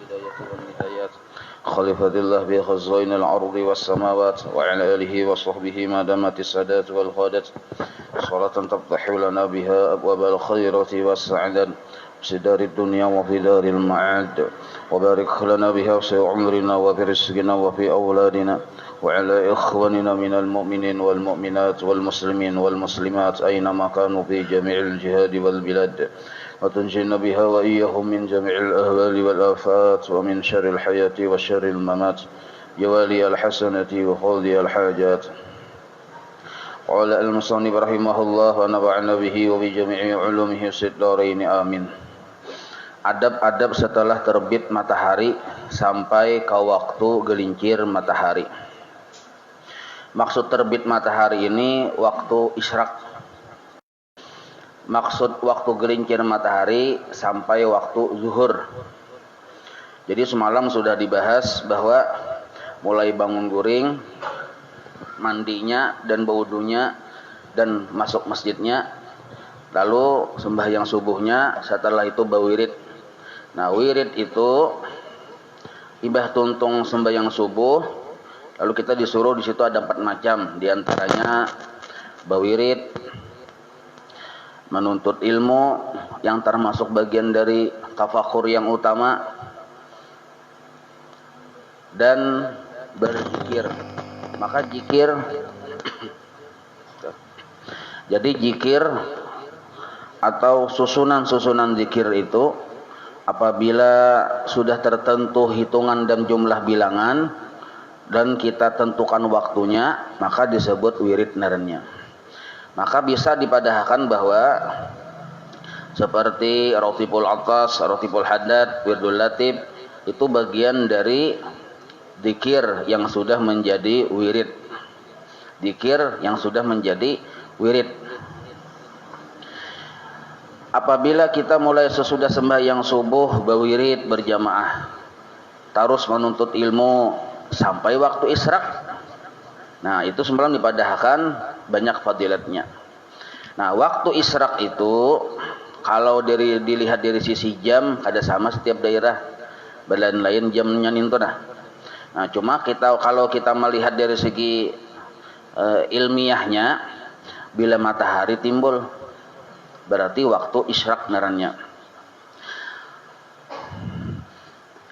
البداية والنهايات خليفة الله بخزائن الأرض والسماوات وعلى آله وصحبه ما دامت السادات والغادات صلاة تفتح لنا بها أبواب الخيرات والسعادة في دار الدنيا وفي دار المعاد وبارك لنا بها في عمرنا وفي رزقنا وفي أولادنا وعلى إخواننا من المؤمنين والمؤمنات والمسلمين والمسلمات أينما كانوا في جميع الجهاد والبلاد وتنجينا بها وإياهم من جميع الأهوال والآفات ومن شر الحياة وشر الممات جوالي الحسنة وقاضي الحاجات. قال المصنف رحمه الله ونفعنا به وبجميع علومه في الدارين آمين. Adab-adab setelah terbit matahari sampai ke waktu gelincir matahari. Maksud terbit matahari ini waktu isyraq. Maksud waktu gelincir matahari sampai waktu zuhur. Jadi semalam sudah dibahas bahwa mulai bangun guring, mandinya dan berwudunya dan masuk masjidnya, lalu sembahyang subuhnya, setelah itu berwirid. Nah, wirid itu ibah tuntung sembahyang subuh. Lalu kita disuruh di situ ada 4 macam, di antaranya berwirid, menuntut ilmu yang termasuk bagian dari tafakur yang utama, dan berzikir. Maka zikir jadi zikir atau susunan-susunan zikir itu apabila sudah tertentu hitungan dan jumlah bilangan dan kita tentukan waktunya, maka disebut wirid narannya. Maka bisa dipadahkan bahwa seperti Ratibul Atas, Ratibul Haddad, Wirdul Latib itu bagian dari zikir yang sudah menjadi wirid. Zikir yang sudah menjadi wirid. Apabila kita mulai sesudah sembahyang subuh berwirid berjamaah, terus menuntut ilmu sampai waktu isyraq. Nah, itu semalam dipadahkan banyak fadilatnya. Nah, waktu isyraq itu kalau dilihat dari sisi jam ada sama setiap daerah, lain-lain jamnya itu Nah, cuma kalau kita melihat dari segi ilmiahnya, bila matahari timbul berarti waktu isyraq ngarannya.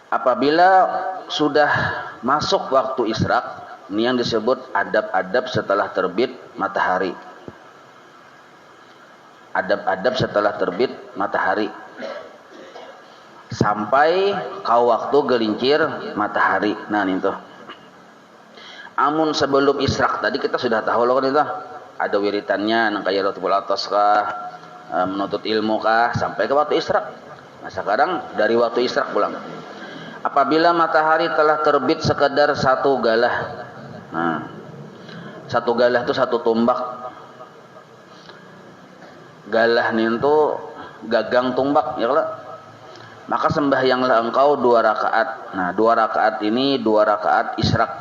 Apabila sudah masuk waktu isyraq, ini yang disebut adab-adab setelah terbit matahari. Adab-adab setelah terbit matahari sampai ke waktu gelincir matahari. Nah, itu. Amun sebelum isyraq tadi kita sudah tahu loh kan itu. Ada wiritannya, kayak Ratibul Atas kah, menuntut ilmu kah, sampai ke waktu isyraq. Nah, sekarang dari waktu isyraq pulang. Apabila matahari telah terbit sekedar satu galah. Nah, satu galah itu satu tumbak. Galah itu gagang tumbak, ya kalau. Maka sembahyanglah engkau 2 rakaat. Nah, 2 rakaat ini 2 rakaat isyraq.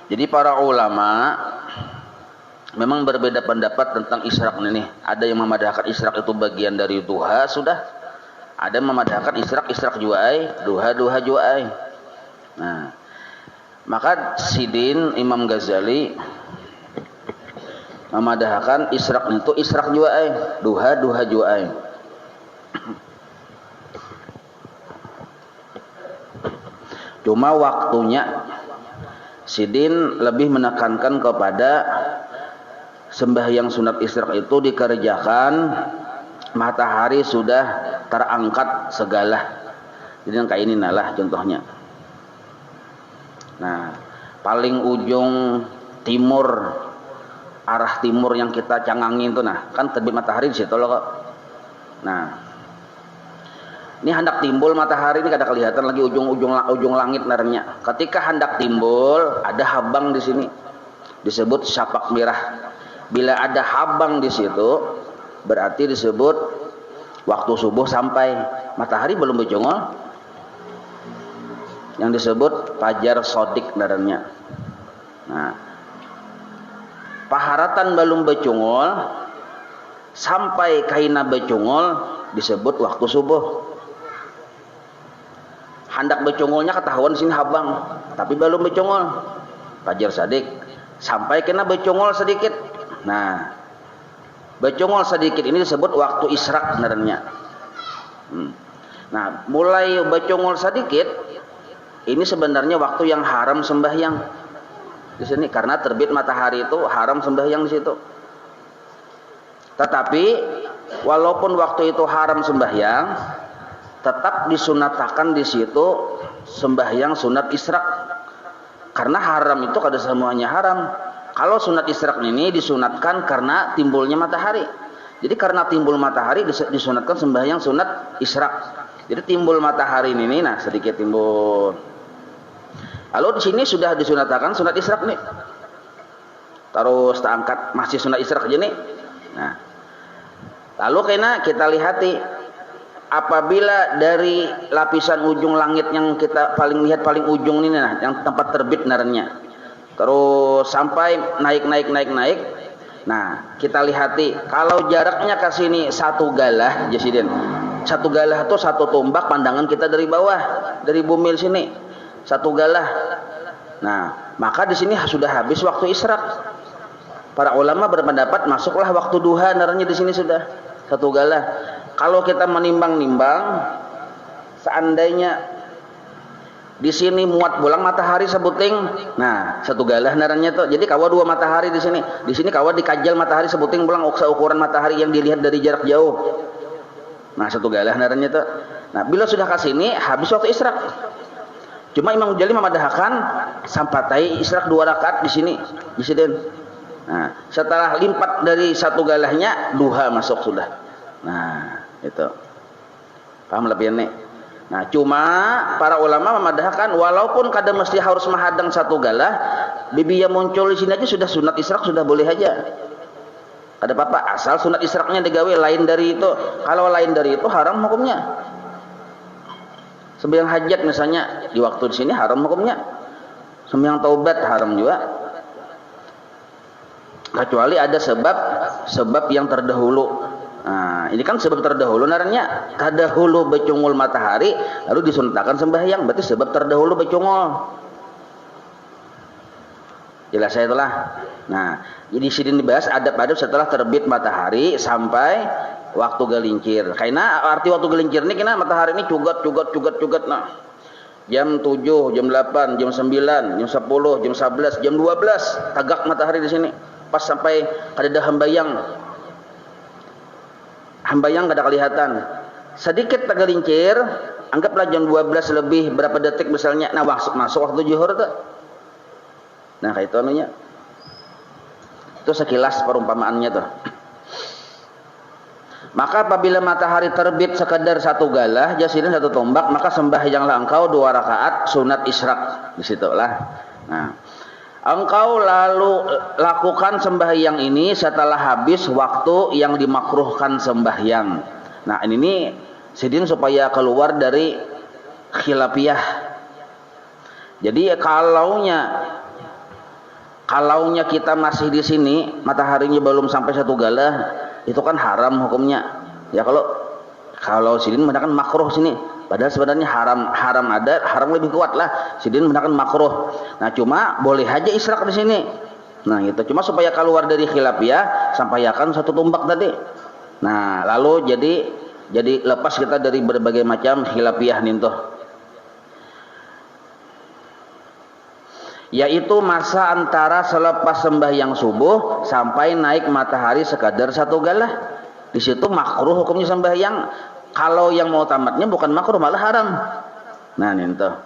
Jadi para ulama memang berbeda pendapat tentang isyraq ini. Ada yang memadahkan isyraq itu bagian dari duha sudah. Ada yang memadahkan isyraq juai, duha juai. Nah, maka Sidin Imam Ghazali memadahkan isyraq itu isyraq juai, duha juai. Cuma waktunya Sidin lebih menekankan kepada sembahyang sunat isyraq itu dikerjakan matahari sudah terangkat segala. Jadi yang kayak ini lah contohnya. Nah, paling ujung timur, arah timur yang kita cangangin itu kan terbit matahari di situ loh kok. Nah, ini hendak timbul matahari ini kada kelihatan lagi ujung langit narnya. Ketika hendak timbul ada habang di sini. Disebut syapak merah. Bila ada habang di situ berarti disebut waktu subuh sampai. Matahari belum berjongol. Yang disebut fajar sodik narnya. Nah, paharatan belum berjongol sampai kaina berjongol disebut waktu subuh. hendak becungulnya ketahuan di sini habang, tapi belum becungul. Fajar sadik sampai kena becungul sedikit. Nah, becungul sedikit ini disebut waktu isyraq sebenarnya. Nah, mulai becungul sedikit ini sebenarnya waktu yang haram sembahyang di sini, karena terbit matahari itu haram sembahyang di situ. Tetapi walaupun waktu itu haram sembahyang, tetap disunatakan di situ sembahyang sunat isyraq. Karena haram itu kada semuanya haram. Kalau sunat isyraq ini disunatkan karena timbulnya matahari. Jadi karena timbul matahari disunatkan sembahyang sunat isyraq. Jadi timbul matahari ini, nah sedikit timbul. Lalu di sini sudah disunatkan sunat isyraq nih. Terus tak angkat masih sunat isyraq aja nih. Nah, lalu kena kita lihati apabila dari lapisan ujung langit yang kita paling lihat paling ujung ini, nah yang tempat terbit naranya, terus sampai naik. Nah, kita lihati kalau jaraknya ke sini satu galah, Jasiden. Satu galah itu satu tombak pandangan kita dari bawah, dari bumi sini. Satu galah. Nah, maka di sini sudah habis waktu isyraq. Para ulama berpendapat masuklah waktu duha naranya di sini sudah satu galah. Kalau kita menimbang-nimbang, seandainya di sini muat bolang matahari sebuting, nah satu galah narannya tuh. Jadi kawa dua matahari di sini. Di sini kawa dikajal matahari sebuting bolang ukuran matahari yang dilihat dari jarak jauh. Nah satu galah narannya tuh. Nah bila sudah ke sini habis waktu isyraq. Cuma Imam Ghazali memadahkan sampatai isyraq 2 rakaat di sini, di sini. Nah setelah limpat dari satu galahnya duha masuk sudah. Nah itu paham lebih nih. Nah cuma para ulama memadahkan walaupun kada mesti harus menghadang satu galah, bibi yang muncul di sini aja sudah sunat isyraq, sudah boleh aja. Ada apa-apa asal sunat isyraqnya digawe lain dari itu. Kalau lain dari itu haram hukumnya. Sembahyang hajat misalnya di waktu di sini haram hukumnya. Sembahyang taubat haram juga. Kecuali ada sebab yang terdahulu. Nah, ini kan sebab terdahulu naranya terdahulu becungul matahari lalu disunatkan sembahyang, berarti sebab terdahulu becungul. Jelas saya itulah. Nah, jadi sini dibahas adab-adab setelah terbit matahari sampai waktu gelincir. Karena arti waktu gelincir ini kena matahari ini cugat. Nah, jam 7, jam 8, jam 9, jam 10, jam 11, jam 12 tagak matahari di sini. Pas sampai kada hambayang kada kelihatan. Sedikit tak gelincir, anggaplah jam 12 lebih berapa detik misalnya. Nah, masuk waktu zuhur tuh. Nah, kayak itu anunya. Itu sekilas perumpamaannya tuh. Maka apabila matahari terbit sekadar satu galah, jasidin satu tombak, maka sembahyanglah engkau 2 rakaat sunat isyraq. Di situlah. Nah, engkau lalu lakukan sembahyang ini setelah habis waktu yang dimakruhkan sembahyang. Nah, ini sidin supaya keluar dari khilafiyah. Jadi kalaunya kita masih di sini, mataharinya belum sampai satu galah, itu kan haram hukumnya. Ya kalau sidin mengatakan makruh sini, padahal sebenarnya haram ada, haram lebih kuat lah. Sidin mengatakan makruh. Nah, cuma boleh aja isyraq di sini. Nah, gitu. Cuma supaya keluar dari khilafiyah, sampaikan satu tombak tadi. Nah, lalu jadi lepas kita dari berbagai macam khilafiyah nintuh. Yaitu masa antara selepas sembahyang subuh sampai naik matahari sekadar satu galah. Di situ makruh hukumnya sembahyang. Kalau yang mau tamatnya bukan makruh, malah haram. Nah, nintuh.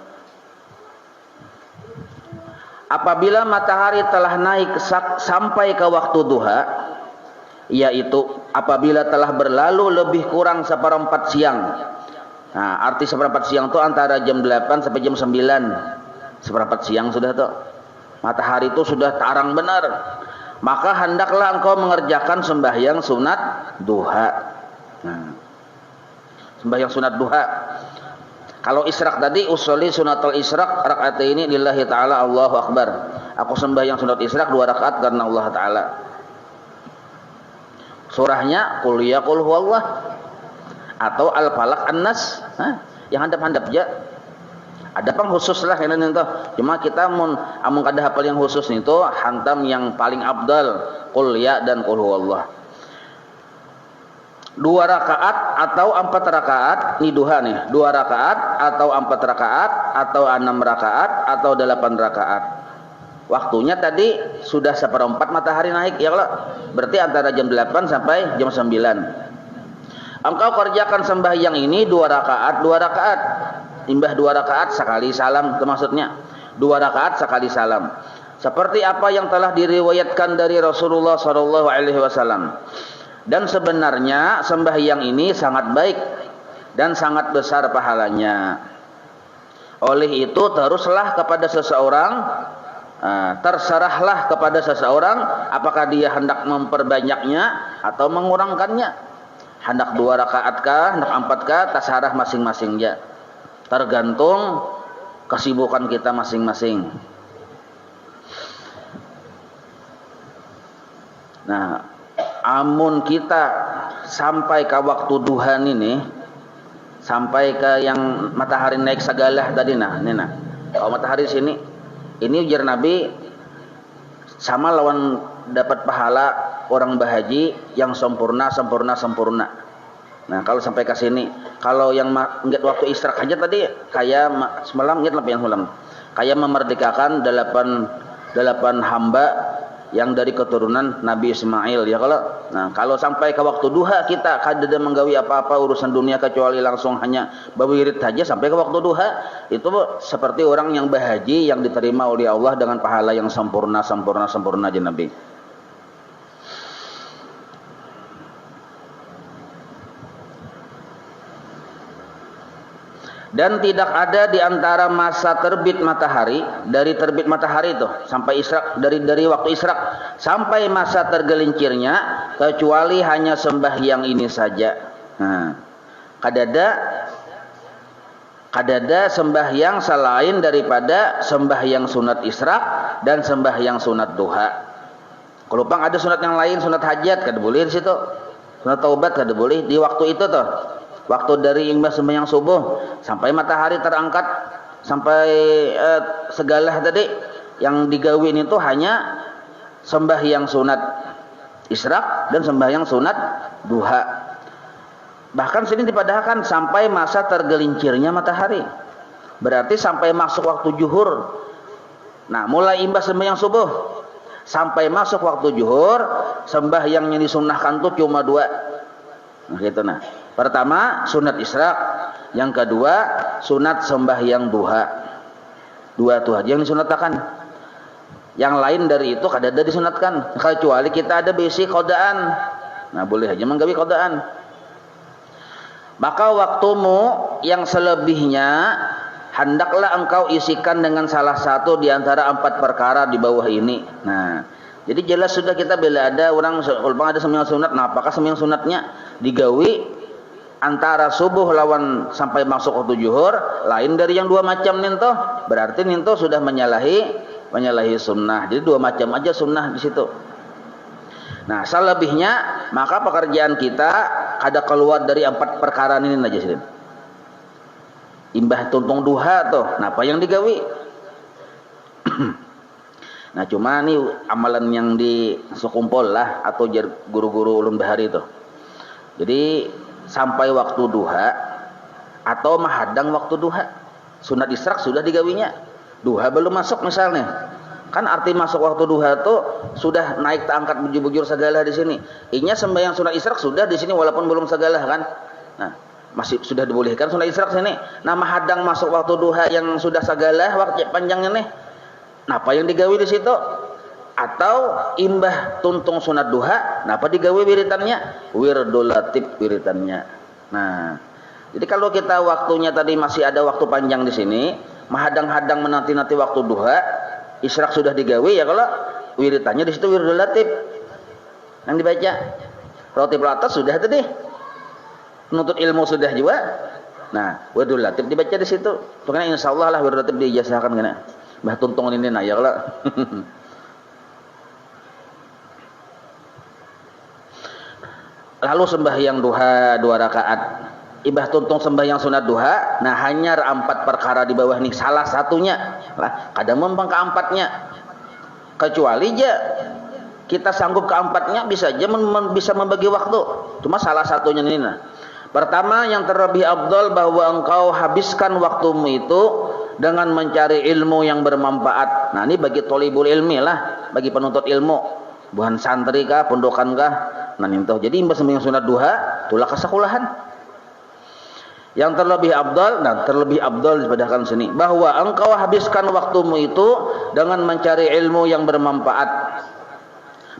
Apabila matahari telah naik sampai ke waktu duha, yaitu apabila telah berlalu lebih kurang 1/4 siang. Nah, arti 1/4 siang itu antara jam 8 sampai jam 9. 1/4 siang sudah tuh. Matahari itu sudah tarang benar. Maka hendaklah engkau mengerjakan sembahyang sunat duha. Nah, sembahyang sunat duha. Kalau isyraq tadi usolli sunatul isyraq rakaataini lillahi taala Allahu akbar. Aku sembahyang sunat isyraq 2 rakaat karena Allah taala. Surahnya qul ya qul huwallah atau al-falaq an-nas, yang handap-handap aja. Ada pang khusus lah ini tuh. Cuma kita amun kada hafal yang khusus itu hantam yang paling abdal qul ya dan qul huwallah. 2 rakaat atau 4 rakaat ini duha nih. 2 rakaat atau 4 rakaat atau 6 rakaat atau 8 rakaat. Waktunya tadi sudah 1/4 matahari naik ya kalau berarti antara jam 8 sampai jam 9. Engkau kerjakan sembahyang ini 2 rakaat, 2 rakaat. Imbah 2 rakaat sekali salam itu maksudnya. 2 rakaat sekali salam. Seperti apa yang telah diriwayatkan dari Rasulullah sallallahu alaihi wasallam. Dan sebenarnya sembahyang ini sangat baik dan sangat besar pahalanya. Oleh itu terserahlah kepada seseorang apakah dia hendak memperbanyaknya atau mengurangkannya. Hendak 2 rakaat kah, hendak 4 kah, terserah masing-masingnya. Tergantung kesibukan kita masing-masing. Nah, amun kita sampai ke waktu duha ini, sampai ke yang matahari naik sagalah tadi kalau matahari sini ini ujar Nabi sama lawan dapat pahala orang berhaji yang sempurna. Nah, kalau sampai ke sini, kalau yang ingat waktu israk aja tadi kayak semalam ingat apa yang semalam? Kayak memerdekakan 8 hamba yang dari keturunan Nabi Ismail ya kalau sampai ke waktu duha kita kada menggawi apa-apa urusan dunia kecuali langsung hanya berwirid saja sampai ke waktu duha itu seperti orang yang berhaji yang diterima oleh Allah dengan pahala yang sempurna aja Nabi. Dan tidak ada di antara masa terbit matahari, dari terbit matahari itu sampai israk, dari waktu israk sampai masa tergelincirnya kecuali hanya sembahyang ini saja. Nah, kadada sembahyang selain daripada sembahyang sunat israk dan sembahyang sunat duha. Kalau pang ada sunat yang lain, sunat hajat kada boleh di situ. Sunat taubat kada boleh di waktu itu tuh. Waktu dari imbah sembahyang subuh sampai matahari terangkat sampai segalah tadi yang digawin itu hanya sembahyang sunat israk dan sembahyang sunat duha. Bahkan sini dipadahkan sampai masa tergelincirnya matahari. Berarti sampai masuk waktu zuhur. Nah, mulai imbah sembahyang subuh sampai masuk waktu zuhur, sembahyang yang disunahkan tuh cuma 2. Nah, gitu nah. Pertama sunat israk, yang kedua sunat sembahyang duha. 2 tuh aja yang disunatkan. Yang lain dari itu kada ada disunatkan kecuali kita ada bisi qodaan. Nah, boleh aja menggawi qodaan. Maka waktumu yang selebihnya hendaklah engkau isikan dengan salah satu di antara 4 perkara di bawah ini. Nah, jadi jelas sudah kita bila ada orang kalau ada sembahyang sunat, nah apakah sembahyang sunatnya digawi antara subuh lawan sampai masuk waktu zuhur lain dari yang 2 macam ninto, berarti ninto sudah menyalahi sunnah. Jadi 2 macam aja sunnah di situ. Nah, selebihnya maka pekerjaan kita ada keluar dari 4 perkara ini aja sih. Imbah tuntung duha tuh, nah apa yang digawi? Nah, cuma nih amalan yang di sekumpul lah atau guru-guru ulun bahari itu. Jadi sampai waktu duha atau menghadang waktu duha. Sunat israk sudah digawinya, duha belum masuk misalnya. Kan arti masuk waktu duha itu sudah naik terangkat bujur-bujur segala di sini. Inya sembahyang sunat israk sudah di sini walaupun belum segala kan. Nah, masih sudah dibolehkan sunat israk sini. Nah, menghadang masuk waktu duha yang sudah segala waktu panjangnya nih. Nah, apa yang digawi di situ? Atau imbah tuntung sunat duha, nah apa digawe wiritannya? Wirdul latib wiritannya. Nah, jadi kalau kita waktunya tadi masih ada waktu panjang di sini, menghadang-hadang menanti-nanti waktu duha, israk sudah digawe ya kalau wiritannya di situ wirdul latib yang dibaca. Rotib atas sudah tadi, penuntut ilmu sudah juga. Nah, wirdul latib dibaca di situ. Pokoknya insyaallah lah wirdul latib diijazahkan kena. Mbah tuntung ini nah ya kalau. Lalu sembahyang duha 2 rakaat. ibah tuntung sembahyang sunat duha, nah hanya 4 perkara di bawah ini salah satunya lah, kadang membang keempatnya, kecuali aja kita sanggup keempatnya bisa aja bisa membagi waktu, cuma salah satunya ini. Nah, pertama yang terlebih afdal bahwa engkau habiskan waktumu itu dengan mencari ilmu yang bermanfaat. Nah ini bagi thalibul ilmi lah, bagi penuntut ilmu, bukan santri kah, pondokan kah. Nah itu jadi imbas sembahyang sunat duha tulah kesakulahan. Yang terlebih afdal disebutkan sini bahwa engkau habiskan waktumu itu dengan mencari ilmu yang bermanfaat.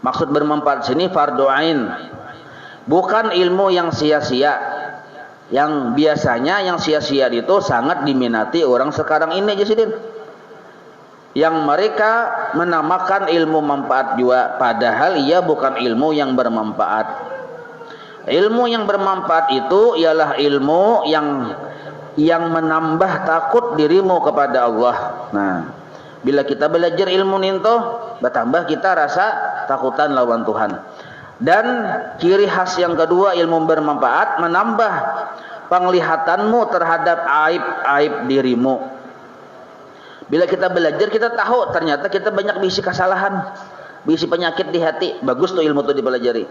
Maksud bermanfaat sini fardhu ain, bukan ilmu yang sia-sia. Yang biasanya yang sia-sia itu sangat diminati orang sekarang ini aja sidin, yang mereka menamakan ilmu manfaat juga, padahal ia bukan ilmu yang bermanfaat. Ilmu yang bermanfaat itu ialah ilmu yang menambah takut dirimu kepada Allah. Nah, bila kita belajar ilmu ninto, bertambah kita rasa takutan lawan Tuhan. Dan ciri khas yang kedua ilmu bermanfaat menambah penglihatanmu terhadap aib-aib dirimu. Bila kita belajar kita tahu ternyata kita banyak bisi kesalahan, bisi penyakit di hati. Bagus tuh ilmu itu dipelajari.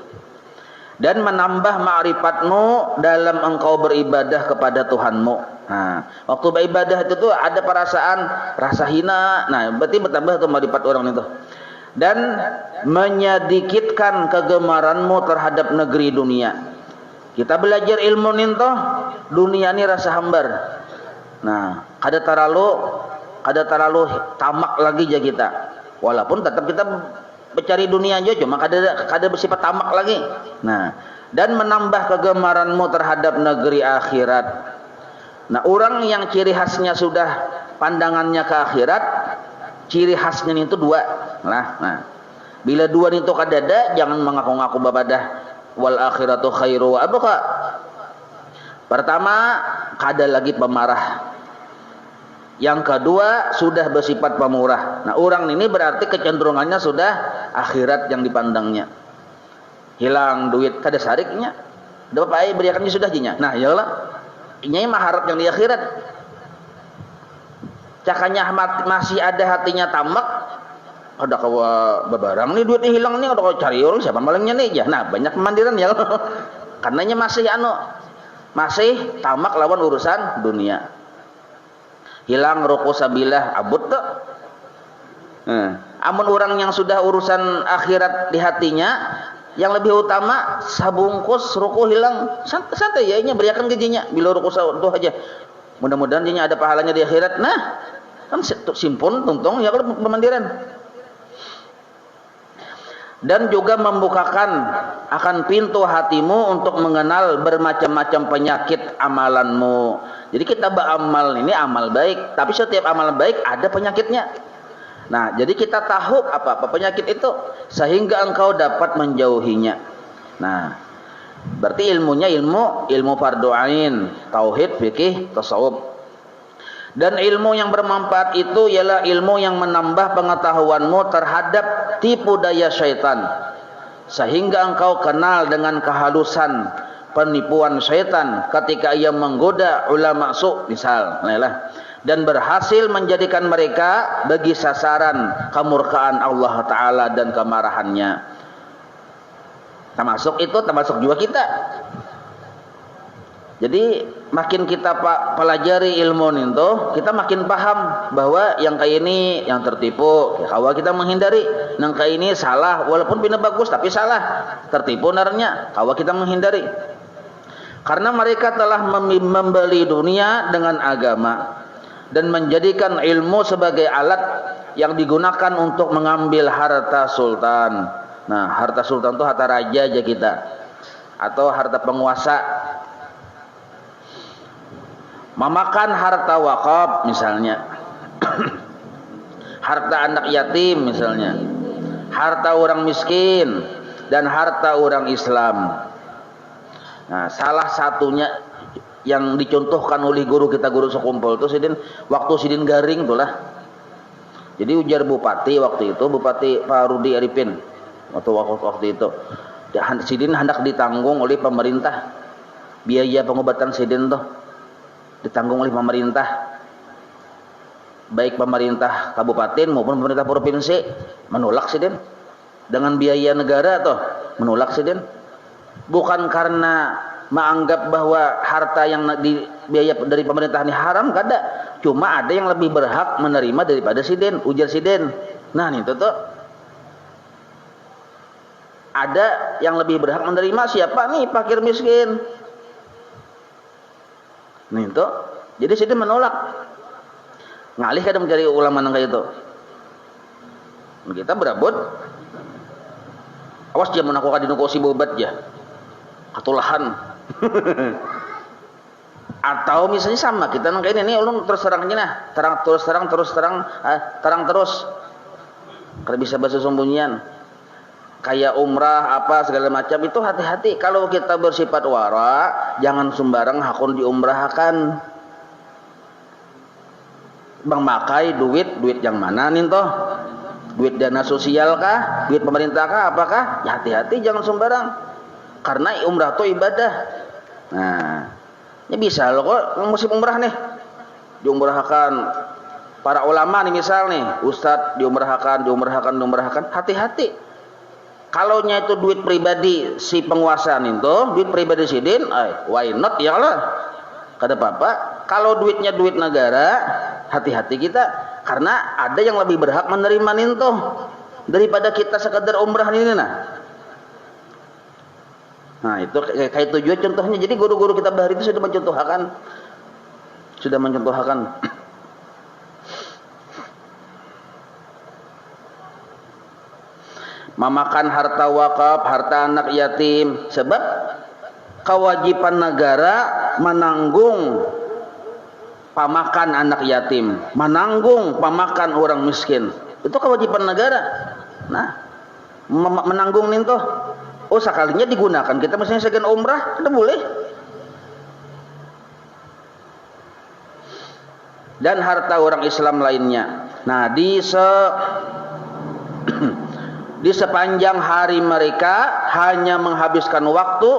Dan menambah ma'rifatmu dalam engkau beribadah kepada Tuhanmu. Nah, waktu beribadah itu tuh ada perasaan rasa hina. Nah, berarti bertambah tuh ma'rifat orang itu. Dan menyedikitkan kegemaranmu terhadap negeri dunia. Kita belajar ilmu ninto, dunia ini rasa hambar. Nah, kada terlalu tamak lagi aja kita. Walaupun tetap kita mencari dunia aja, cuma kada bersifat tamak lagi. Nah, dan menambah kegemaranmu terhadap negeri akhirat. Nah, orang yang ciri khasnya sudah pandangannya ke akhirat, ciri khasnya itu 2. Nah, bila 2 itu kadada, jangan mengaku-ngaku babadah wal akhiratu khairu wa abqa. Pertama, kada lagi pemarah. Yang kedua, sudah bersifat pemurah. Nah, orang ini berarti kecenderungannya sudah akhirat yang dipandangnya. Hilang duit kada sariknya. Dapat ai beriakannya sudah jinya. Nah, iyalah. Ini maharap yang di akhirat. Cakanya masih ada hatinya tamak, ada kawa babarang nih duitnya hilang nih, ada kawa cari orang siapa malingnya nih ya. Nah, banyak pemandiran ya. Karenanya masih tamak lawan urusan dunia. Hilang ruku sabilah abut tuh. Amun orang yang sudah urusan akhirat di hatinya, yang lebih utama sabungkus ruku hilang santai ya, nya beriakan gajinya bila ruku tuh aja. Mudah-mudahan dia ada pahalanya di akhirat. Nah, kan simpun tuntung ya kalau pemandiran. Dan juga membukakan akan pintu hatimu untuk mengenal bermacam-macam penyakit amalanmu. Jadi kita beramal ini amal baik, tapi setiap amal baik ada penyakitnya. Nah, jadi kita tahu apa penyakit itu sehingga engkau dapat menjauhinya. Nah, berarti ilmunya ilmu fardhu ain, tauhid, fikih, tasawuf. Dan ilmu yang bermanfaat itu ialah ilmu yang menambah pengetahuanmu terhadap tipu daya syaitan, sehingga engkau kenal dengan kehalusan penipuan syaitan ketika ia menggoda ulama su misal, dan berhasil menjadikan mereka bagi sasaran kemurkaan Allah Ta'ala dan kemarahannya. Termasuk juga kita. Jadi makin kita pelajari ilmu itu, kita makin paham bahwa yang kayak ini yang tertipu, kalau kita menghindari. Yang kayak ini salah, walaupun bina bagus tapi salah, tertipu narnya, kalau kita menghindari. Karena mereka telah membeli dunia dengan agama dan menjadikan ilmu sebagai alat yang digunakan untuk mengambil harta sultan. Nah, harta sultan itu harta raja aja kita, atau harta penguasa. Memakan harta wakaf misalnya, harta anak yatim misalnya, harta orang miskin, dan harta orang Islam. Nah, salah satunya yang dicontohkan oleh guru kita, guru sekumpul itu waktu sidin garing itulah. Jadi ujar bupati waktu itu, Bupati Pak Rudi Arifin, waktu itu sidin hendak ditanggung oleh pemerintah. biaya pengobatan siden tuh ditanggung oleh pemerintah, baik pemerintah kabupaten maupun pemerintah provinsi, menolak siden. Dengan biaya negara tuh menolak siden. Bukan karena menganggap bahwa harta yang di biaya dari pemerintah ini haram, kada. Cuma ada yang lebih berhak menerima daripada siden, ujar siden. Nah, itu tuh ada yang lebih berhak menerima, siapa nih? Fakir miskin. Nah, itu jadi siden menolak. Ngalih kada mencari ulama nang kayak itu. Kita berabot. Awas dia menaku kadino ko si bobat ya. Katulahan. Atau misalnya sama kita nang kayak ini ulun terus terangnya nah, terang terus. Kada bisa bahasa sembunyian. Kayak umrah apa segala macam itu hati-hati. Kalau kita bersifat wara, jangan sembarang hakun diumrahkan. Bang makai duit yang mana nih toh? Duit dana sosial kah? Duit pemerintah kah? Apakah? Ya hati-hati jangan sembarang. Karena umrah itu ibadah. Nah, ini bisa loh kok musim umrah nih. Diumrahkan para ulama nih misal nih, ustadz diumrahkan. Hati-hati. Kalau nya itu duit pribadi si penguasa itu, duit pribadi sidin, why not ya Allah. Kada apa-apa. Kalau duitnya duit negara, hati-hati kita. Karena ada yang lebih berhak menerima itu daripada kita sekedar umrah ini nah. Nah itu kayak tujuan contohnya. Jadi guru-guru kita bahari itu sudah mencontohkan. Memakan harta wakaf, harta anak yatim, sebab kewajiban negara menanggung pamakan anak yatim, menanggung pamakan orang miskin. Itu kewajiban negara. Nah, menanggung itu. Oh, sekalinya digunakan. Kita misalnya segan umrah, kita boleh. Dan harta orang Islam lainnya. Nah, di sepanjang hari mereka hanya menghabiskan waktu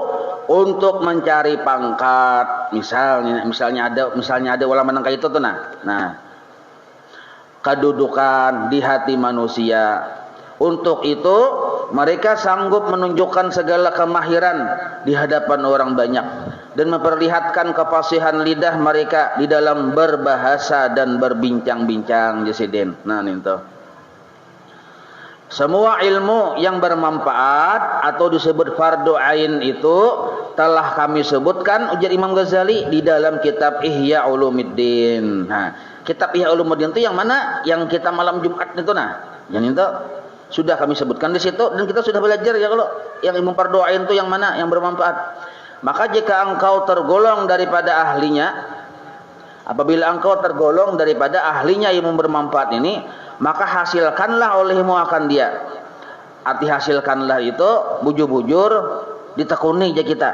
untuk mencari pangkat, misalnya ada ulama nang kayak itu tuh nah kedudukan di hati manusia. Untuk itu mereka sanggup menunjukkan segala kemahiran di hadapan orang banyak dan memperlihatkan kefasihan lidah mereka di dalam berbahasa dan berbincang-bincang jesiden. Nah itu semua ilmu yang bermanfaat atau disebut fardu ain itu telah kami sebutkan, ujar Imam Ghazali di dalam kitab Ihya Ulumuddin. Nah, kitab Ihya Ulumuddin itu yang mana? Yang kita malam Jumat itu nah. Yang itu sudah kami sebutkan di situ dan kita sudah belajar ya kalau yang ilmu fardu ain itu yang mana? Yang bermanfaat. Maka jika engkau tergolong daripada ahlinya, apabila engkau tergolong daripada ahlinya ilmu bermanfaat ini, maka hasilkanlah olehmu akan dia. Arti hasilkanlah itu bujur-bujur ditekuni aja kita.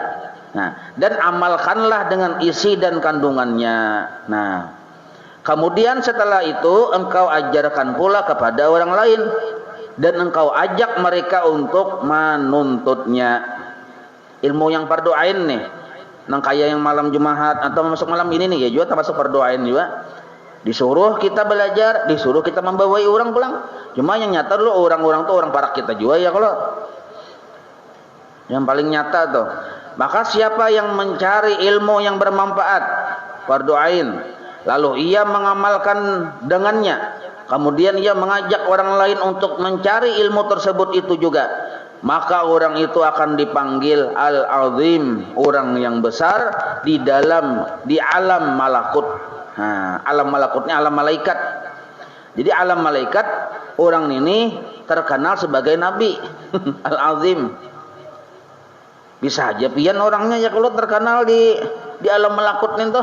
Nah, dan amalkanlah dengan isi dan kandungannya. Nah, kemudian setelah itu engkau ajarkan pula kepada orang lain dan engkau ajak mereka untuk menuntutnya. Ilmu yang fardu ain nih, nang kaya yang malam Jumat atau masuk malam ini nih ya juga termasuk fardu ain juga. Disuruh kita belajar, disuruh kita membawai orang pulang. Cuma yang nyata dulu orang-orang tuh orang parak kita juga ya kalau yang paling nyata tuh. Maka siapa yang mencari ilmu yang bermanfaat, fardu ain, lalu ia mengamalkan dengannya, kemudian ia mengajak orang lain untuk mencari ilmu tersebut itu juga, maka orang itu akan dipanggil al-azim, orang yang besar di alam malakut. Nah, alam malakutnya alam malaikat. Jadi alam malaikat orang ini terkenal sebagai nabi al-azim. Bisa aja pian orangnya ya kalau terkenal di alam malakut nih tuh.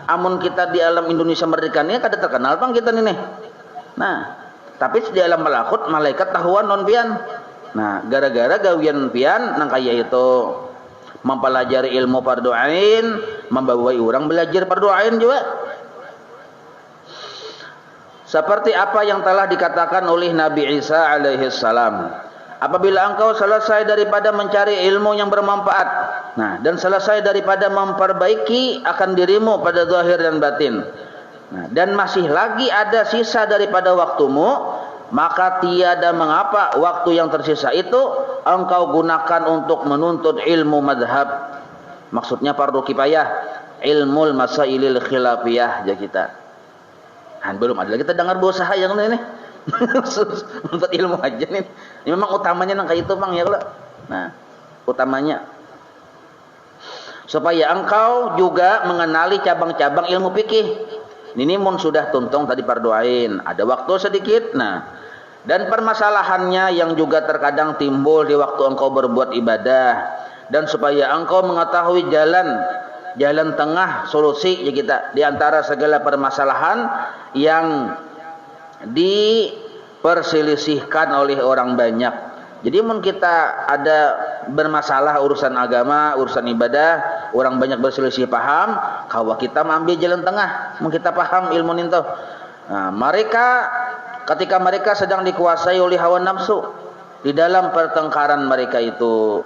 Amun kita di alam Indonesia merdeka nih kada terkenal bang kita nih. Nah, tapi di alam malakut malaikat tahuan non pian. Nah, gara-gara gawian pian nang kaya itu mempelajari ilmu fardu ain, membawai orang belajar fardu ain juga. Seperti apa yang telah dikatakan oleh Nabi Isa alaihi salam, apabila engkau selesai daripada mencari ilmu yang bermanfaat, Nah, dan selesai daripada memperbaiki akan dirimu pada zahir dan batin. Nah, dan masih lagi ada sisa daripada waktumu, maka tiada mengapa waktu yang tersisa itu engkau gunakan untuk menuntut ilmu madhab. Maksudnya fardu kifayah, ilmul masailil khilafiyah ya kita. Nah, belum ada lagi kita dengar berusaha yang ini. Menuntut ilmu aja nih. Ini memang utamanya nang kayak itu Bang ya kalau. Nah, utamanya supaya engkau juga mengenali cabang-cabang ilmu fikih. Ini mun sudah tuntung tadi fardu ain, ada waktu sedikit. Nah, dan permasalahannya yang juga terkadang timbul di waktu engkau berbuat ibadah, dan supaya engkau mengetahui jalan tengah solusi ya kita di antara segala permasalahan yang diperselisihkan oleh orang banyak. Jadi mun kita ada bermasalah urusan agama, urusan ibadah, orang banyak berselisih paham, kawa kita ambil jalan tengah, mun kita paham ilmu itu. Nah, ketika mereka sedang dikuasai oleh hawa nafsu di dalam pertengkaran mereka itu.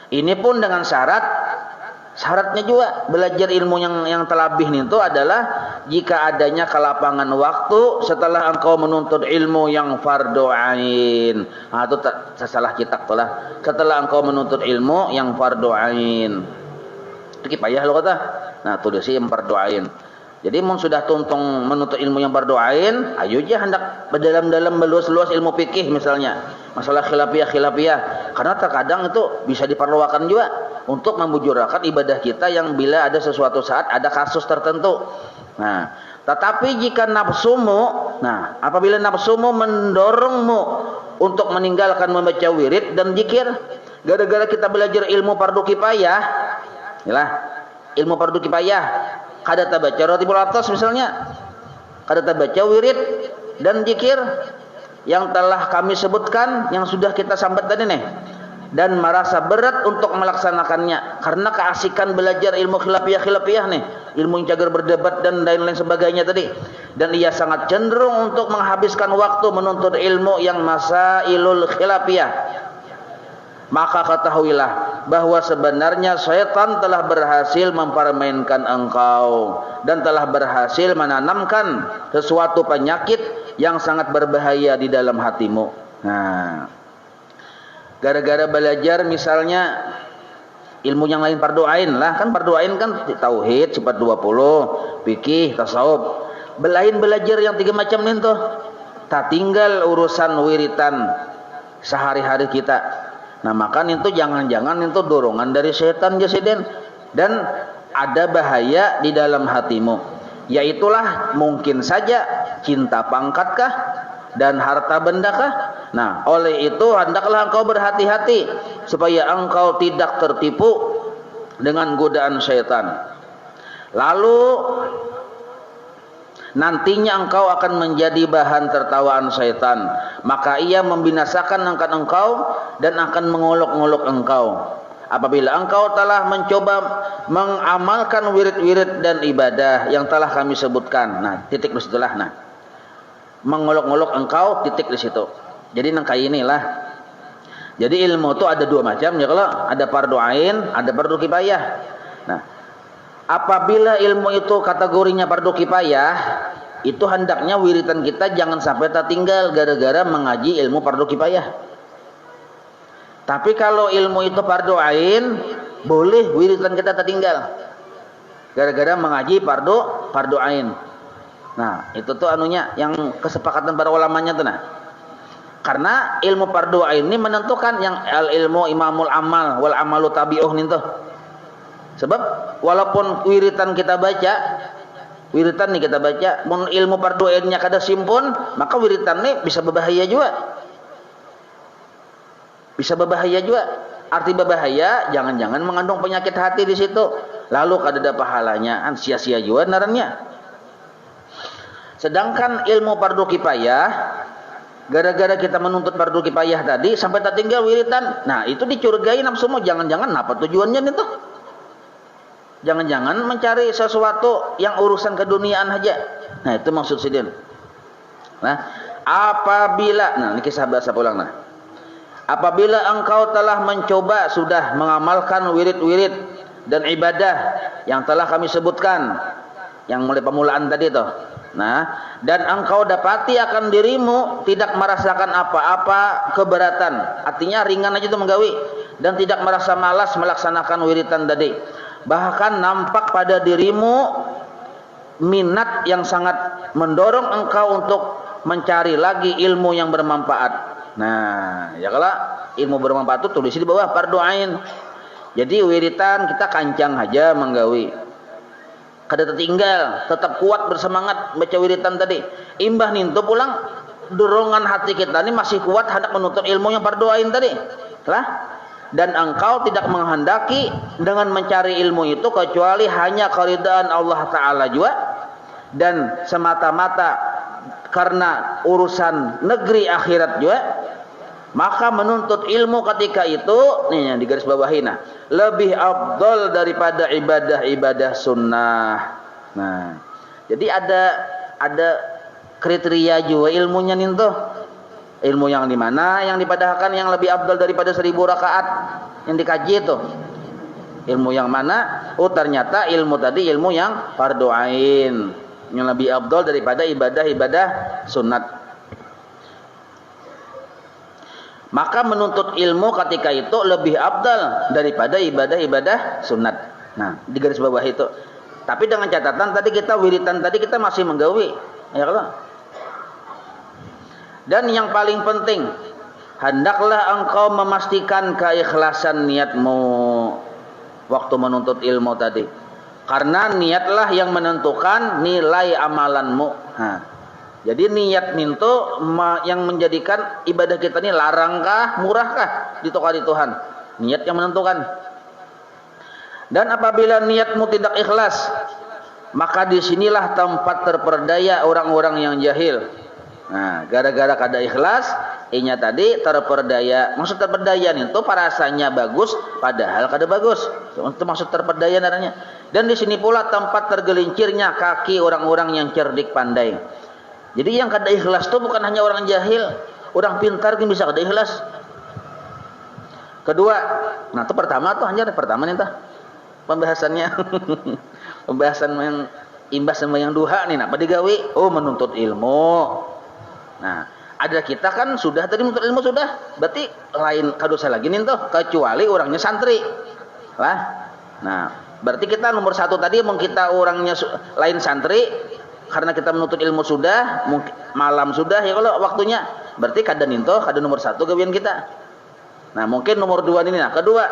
Ini pun dengan syaratnya juga belajar ilmu yang telabih itu adalah jika adanya kelapangan waktu setelah engkau menuntut ilmu yang fardu ain. Nah, itu salah kitab lah. Setelah engkau menuntut ilmu yang fardu ain. Itu kifayah lo kata. Nah, tuh sih yang fardu ain. Jadi mun sudah tuntung menuntut ilmu yang fardu ain, ayo aja hendak berdalam-dalam meluas-luas ilmu fikih misalnya. Masalah khilafiyah. Karena terkadang itu bisa diperluakan juga untuk membujurkan ibadah kita yang bila ada sesuatu saat ada kasus tertentu. Nah, tetapi jika apabila nafsumu mendorongmu untuk meninggalkan membaca wirid dan zikir, gara-gara kita belajar ilmu fardu kifayah, ilmu fardu kifayah, kada tabaca ratibul atas misalnya, kada tabaca wirid dan zikir yang telah kami sebutkan, yang sudah kita sambat tadi nih, dan merasa berat untuk melaksanakannya karena keasikan belajar ilmu khilafiyah nih, ilmu yang cagar berdebat dan lain-lain sebagainya tadi, dan ia sangat cenderung untuk menghabiskan waktu menuntut ilmu yang masailul khilafiyah, maka ketahuilah bahwa sebenarnya syaitan telah berhasil mempermainkan engkau dan telah berhasil menanamkan sesuatu penyakit yang sangat berbahaya di dalam hatimu. Nah, gara-gara belajar misalnya ilmu yang lain fardu ain lah, kan fardu ain kan tauhid sifat 20, fikih, tasawuf. Belajar yang 3 macam itu tak tinggal urusan wiritan sehari-hari kita. Nah, maka itu jangan-jangan itu dorongan dari setan jasiden, dan ada bahaya di dalam hatimu, yaitulah mungkin saja cinta pangkatkah dan harta bendakah. Nah, oleh itu hendaklah engkau berhati-hati supaya engkau tidak tertipu dengan godaan syaitan. Lalu nantinya engkau akan menjadi bahan tertawaan syaitan, maka ia membinasakan engkau dan akan mengolok-olok engkau. Apabila engkau telah mencoba mengamalkan wirid-wirid dan ibadah yang telah kami sebutkan. Nah, titik di situlah. Nah, mengolok-olok engkau, titik di situ. Jadi nangka inilah. Jadi ilmu itu ada 2 macam ya, kalau ada fardu ain, ada fardu kifayah. Nah, apabila ilmu itu kategorinya fardu kifayah, itu hendaknya wiridan kita jangan sampai tertinggal gara-gara mengaji ilmu fardu kifayah. Tapi kalau ilmu itu fardu ain, boleh wiridan kita tertinggal gara-gara mengaji fardu ain. Nah, itu tuh anunya yang kesepakatan para ulamanya tuh. Nah, karena ilmu fardu ain ini menentukan yang ilmu imamul amal wal amalu tabi'uh itu. Sebab walaupun wiridan kita baca, mun ilmu fardu ainnya kada simpun, maka wiridan ini bisa berbahaya juga. Arti berbahaya, jangan-jangan mengandung penyakit hati di situ. Lalu kada ada pahalanya, sia-sia juga narannya. Sedangkan ilmu fardu kifayah, gara-gara kita menuntut fardu kifayah tadi sampai tertinggal wiridan. Nah, itu dicurigai nafsumu, jangan-jangan apa tujuannya itu? Jangan-jangan mencari sesuatu yang urusan keduniaan aja. Nah, itu maksud sidin. Nah, apabila, nah ini kisah bahasa pulang. Nah, apabila engkau telah mencoba sudah mengamalkan wirid-wirid dan ibadah yang telah kami sebutkan, yang mulai pemulaan tadi tuh. Nah, dan engkau dapati akan dirimu tidak merasakan apa-apa keberatan. Artinya ringan aja itu menggawi dan tidak merasa malas melaksanakan wiridan tadi. Bahkan nampak pada dirimu minat yang sangat mendorong engkau untuk mencari lagi ilmu yang bermanfaat. Nah, ya kalau ilmu bermanfaat itu tulis di bawah fardu ain. Jadi wiritan kita kancang aja menggawi. Kada tertinggal, tetap kuat bersemangat baca wiritan tadi. Imbah nintu pulang dorongan hati kita ini masih kuat hendak menuntut ilmu yang fardu ain tadi. Lah, dan engkau tidak menghendaki dengan mencari ilmu itu kecuali hanya keridaan Allah Ta'ala juga, dan semata-mata karena urusan negeri akhirat juga, maka menuntut ilmu ketika itu nih yang di garis bawahi, nah, lebih afdal daripada ibadah-ibadah sunnah. Nah, jadi ada kriteria juga ilmunya nih tuh. Ilmu yang di mana yang dipadahkan yang lebih afdal daripada 1000 rakaat yang dikaji itu. Ilmu yang mana? Oh, ternyata ilmu tadi ilmu yang fardu ain, yang lebih afdal daripada ibadah-ibadah sunat. Maka menuntut ilmu ketika itu lebih afdal daripada ibadah-ibadah sunat. Nah, di garis bawah itu. Tapi dengan catatan tadi kita wiritan tadi kita masih menggawi, ya kalau. Dan yang paling penting, hendaklah engkau memastikan keikhlasan niatmu waktu menuntut ilmu tadi. Karena niatlah yang menentukan nilai amalanmu. Nah, jadi niat itu yang menjadikan ibadah kita ini larangkah, murahkah ditokari Tuhan. Niat yang menentukan. Dan apabila niatmu tidak ikhlas, maka disinilah tempat terperdaya orang-orang yang jahil. Nah, gara-gara kada ikhlas, inya tadi terperdaya. Maksud terperdaya itu parasanya bagus, padahal kada bagus. Itu maksud terperdaya namanya. Dan di sini pula tempat tergelincirnya kaki orang-orang yang cerdik pandai. Jadi yang kada ikhlas itu bukan hanya orang jahil, orang pintar yang bisa kada ikhlas. Kedua, nah itu pertama tuh hanya pertama nih tuh pembahasannya. Pembahasan yang imbas sama yang duha nih, apa digawi? Oh, menuntut ilmu. Nah, ada kita kan sudah tadi menuntut ilmu sudah, berarti lain kadosa lagi nih tuh, kecuali orangnya santri. Lah. Nah, berarti kita nomor 1 tadi mung kita orangnya lain santri, karena kita menuntut ilmu sudah, malam sudah ya kalau waktunya, berarti kada ninto, kada nomor 1 gawian kita. Nah, mungkin nomor 2 ini. Nah, kedua,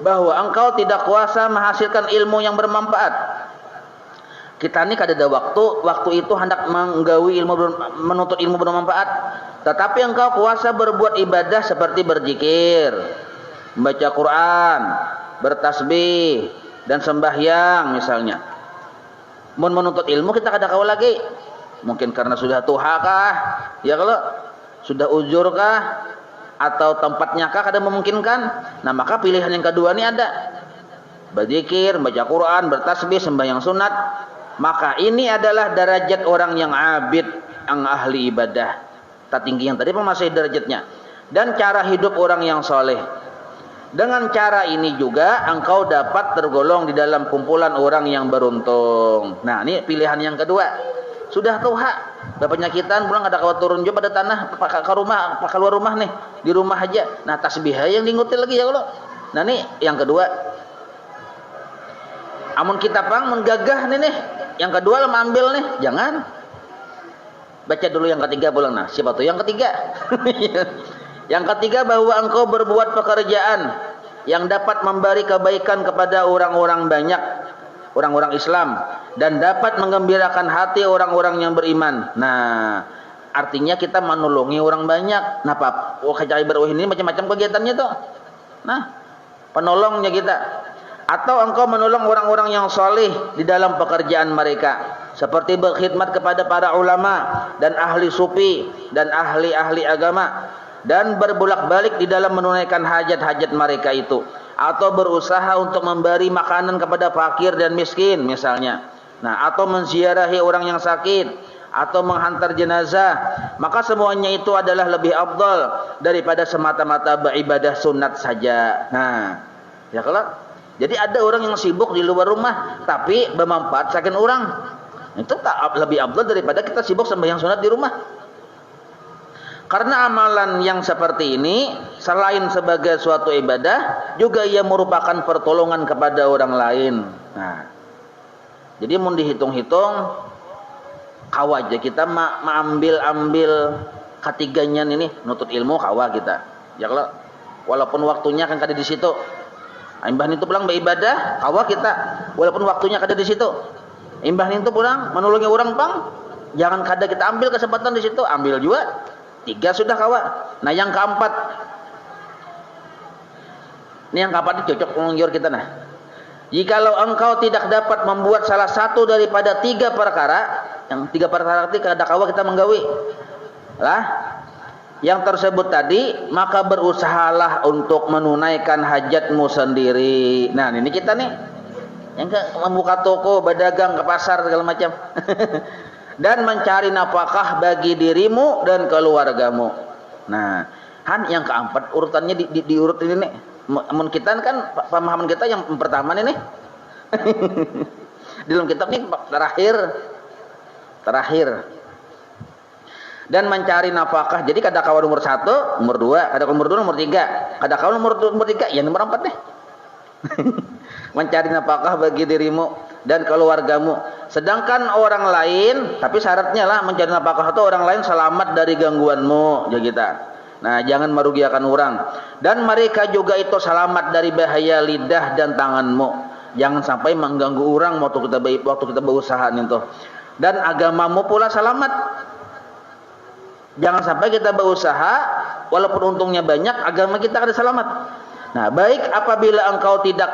bahwa engkau tidak kuasa menghasilkan ilmu yang bermanfaat. Kita ini kada ada waktu itu hendak menggawi ilmu, menuntut ilmu bermanfaat, tetapi engkau kuasa berbuat ibadah seperti berzikir, membaca Quran, bertasbih dan sembahyang misalnya. Menuntut ilmu kita kada kau lagi. Mungkin karena sudah tuha kah? Ya kalau sudah ujur kah? Atau tempatnya kah kada memungkinkan? Nah, maka pilihan yang kedua ini ada. Berzikir, membaca Quran, bertasbih, sembahyang sunat. Maka ini adalah derajat orang yang abid, yang ahli ibadah. Tak tinggi yang tadi masih derajatnya. Dan cara hidup orang yang soleh. Dengan cara ini juga engkau dapat tergolong di dalam kumpulan orang yang beruntung. Nah, ini pilihan yang kedua. Sudah tuha, ada penyakitan, pulang ada kawat turun juga pada tanah, ke rumah, keluar rumah nih, di rumah aja. Nah, tasbih yang diingutin lagi ya kalau. Nah, ini yang kedua. Amun kita pang menggagah nih, yang kedua lo ambil nih, jangan. Baca dulu yang ketiga pulang. Nah, siapa tuh yang ketiga? Yang ketiga, bahwa engkau berbuat pekerjaan yang dapat memberi kebaikan kepada orang-orang banyak, orang-orang Islam, dan dapat menggembirakan hati orang-orang yang beriman. Nah, artinya kita menolongi orang banyak. Nah, Pak, kecai berwah ini macam-macam kegiatannya tuh. Nah, penolongnya kita. Atau engkau menolong orang-orang yang soleh di dalam pekerjaan mereka, seperti berkhidmat kepada para ulama dan ahli sufi dan ahli-ahli agama, dan berbolak-balik di dalam menunaikan hajat-hajat mereka itu, atau berusaha untuk memberi makanan kepada fakir dan miskin misalnya. Nah, atau menziarahi orang yang sakit, atau menghantar jenazah, maka semuanya itu adalah lebih afdal daripada semata-mata beribadah sunat saja. Nah, ya kalau jadi ada orang yang sibuk di luar rumah tapi bermanfaatkan orang, itu tak lebih afdal daripada kita sibuk sembahyang sunat di rumah. Karena amalan yang seperti ini selain sebagai suatu ibadah, juga ia merupakan pertolongan kepada orang lain. Nah, jadi mau dihitung-hitung, kawa aja kita ambil ketiganya ini nutut ilmu kawa kita. Ya kalau walaupun waktunya kan kada di situ. Imbah itu pulang beribadah, kawa kita walaupun waktunya kada di situ. Imbah itu pulang menolongi orang pang, jangan kada kita ambil kesempatan di situ, ambil juga. 3 sudah kawa. Nah yang keempat, ini yang keempat cocok pengunjur kita nah. Jikalau engkau tidak dapat membuat salah satu daripada 3 perkara, yang 3 perkara itu kada kawa kita menggawi lah, yang tersebut tadi, maka berusahalah untuk menunaikan hajatmu sendiri. Nah ini kita nih, yang membuka toko, berdagang ke pasar segala macam. Dan mencari nafkah bagi dirimu dan keluargamu. Nah, yang keempat urutannya diurut ini nih. Mun kita kan pemahaman kita yang pertama nih. Di dalam kitab nih terakhir. Dan mencari nafkah. Jadi kada kawan nomor 1, nomor 2, kada kawan nomor 2, nomor 3. Kada kawan nomor 3, ya nomor 4 nih. Mencari nafkah bagi dirimu dan keluargamu. Sedangkan orang lain, tapi syaratnya lah mencari nafkah itu orang lain selamat dari gangguanmu, ya kita. Nah, jangan merugikan orang. Dan mereka juga itu selamat dari bahaya lidah dan tanganmu. Jangan sampai mengganggu orang waktu kita berusaha itu. Dan agamamu pula selamat. Jangan sampai kita berusaha walaupun untungnya banyak, agama kita kada selamat. Nah, baik apabila engkau tidak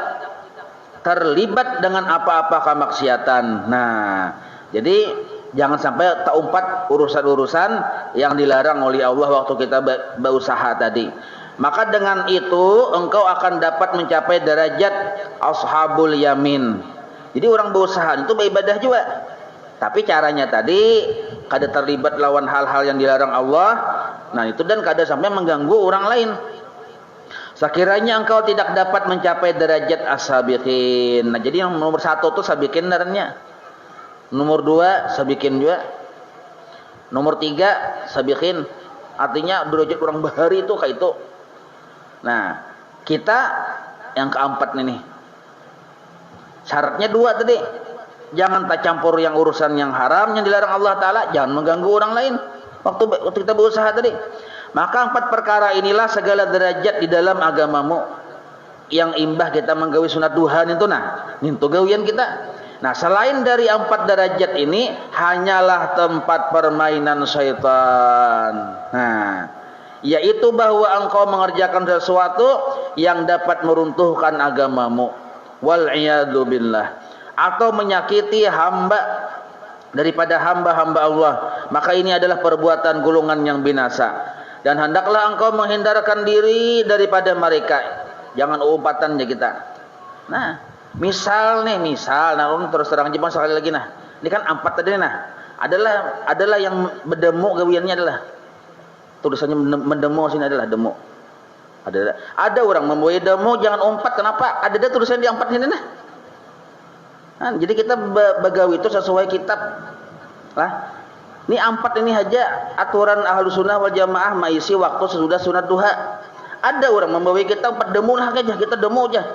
terlibat dengan apa-apa kemaksiatan. Nah, jadi jangan sampai tak umpat urusan-urusan yang dilarang oleh Allah waktu kita berusaha tadi. Maka dengan itu engkau akan dapat mencapai derajat ashabul yamin. Jadi orang berusaha itu beribadah juga. Tapi caranya tadi kada terlibat lawan hal-hal yang dilarang Allah. Nah, itu dan kada sampai mengganggu orang lain. Sekiranya engkau tidak dapat mencapai derajat as-sabiqin. Nah, jadi yang nomor 1 itu sabiqin narannya. Nomor 2 sabiqin juga. Nomor 3 sabiqin. Artinya derajat orang bahari itu kayak itu. Nah, kita yang keempat nih. Syaratnya 2 tadi. Jangan tak campur yang urusan yang haram yang dilarang Allah Ta'ala. Jangan mengganggu orang lain. Waktu kita berusaha tadi. Maka 4 perkara inilah segala derajat di dalam agamamu. Yang imbah kita menggawi sunat Tuhan itu nah. Itu gawian kita. Nah, selain dari 4 derajat ini, hanyalah tempat permainan syaitan. Nah, yaitu bahwa engkau mengerjakan sesuatu yang dapat meruntuhkan agamamu. Wal'iyadu billah. Atau menyakiti hamba daripada hamba-hamba Allah. Maka ini adalah perbuatan golongan yang binasa. Dan hendaklah engkau menghindarkan diri daripada mereka. Jangan umpatan ya kita. Nah, misal, nah terus terang aja bang sekali lagi nah. Ini kan 4 tadi nah. Adalah yang berdemo gawiannya adalah tulisannya mendemo sini adalah demo. Ada orang membuat demo jangan umpat, kenapa? Ada tulisan di 4 ini nah. Nah, jadi kita begawi itu sesuai kitab lah. Ini 4 ini aja aturan ahlu sunnah wal jamaah maisi waktu sesudah sunat duha. Ada orang membawa kita 4 demo lah aja, kita demo aja.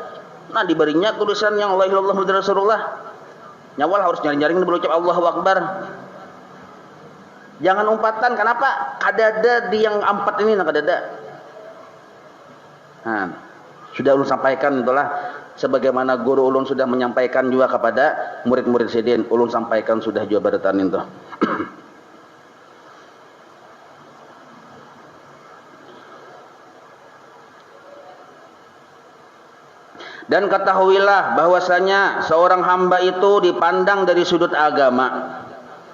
Nah diberinya tulisan yang la ilaha illallah muhammadur rasulullah. Nyawal harus nyaring-nyaring berucap Allahu Akbar. Jangan umpatan, kenapa? Kadada di yang 4 ini nah kadada. Nah, sudah ulun sampaikan itulah sebagaimana guru ulun sudah menyampaikan juga kepada murid-murid sidin, ulun sampaikan sudah juga berdatan itu. Dan ketahuilah bahwasanya seorang hamba itu dipandang dari sudut agama.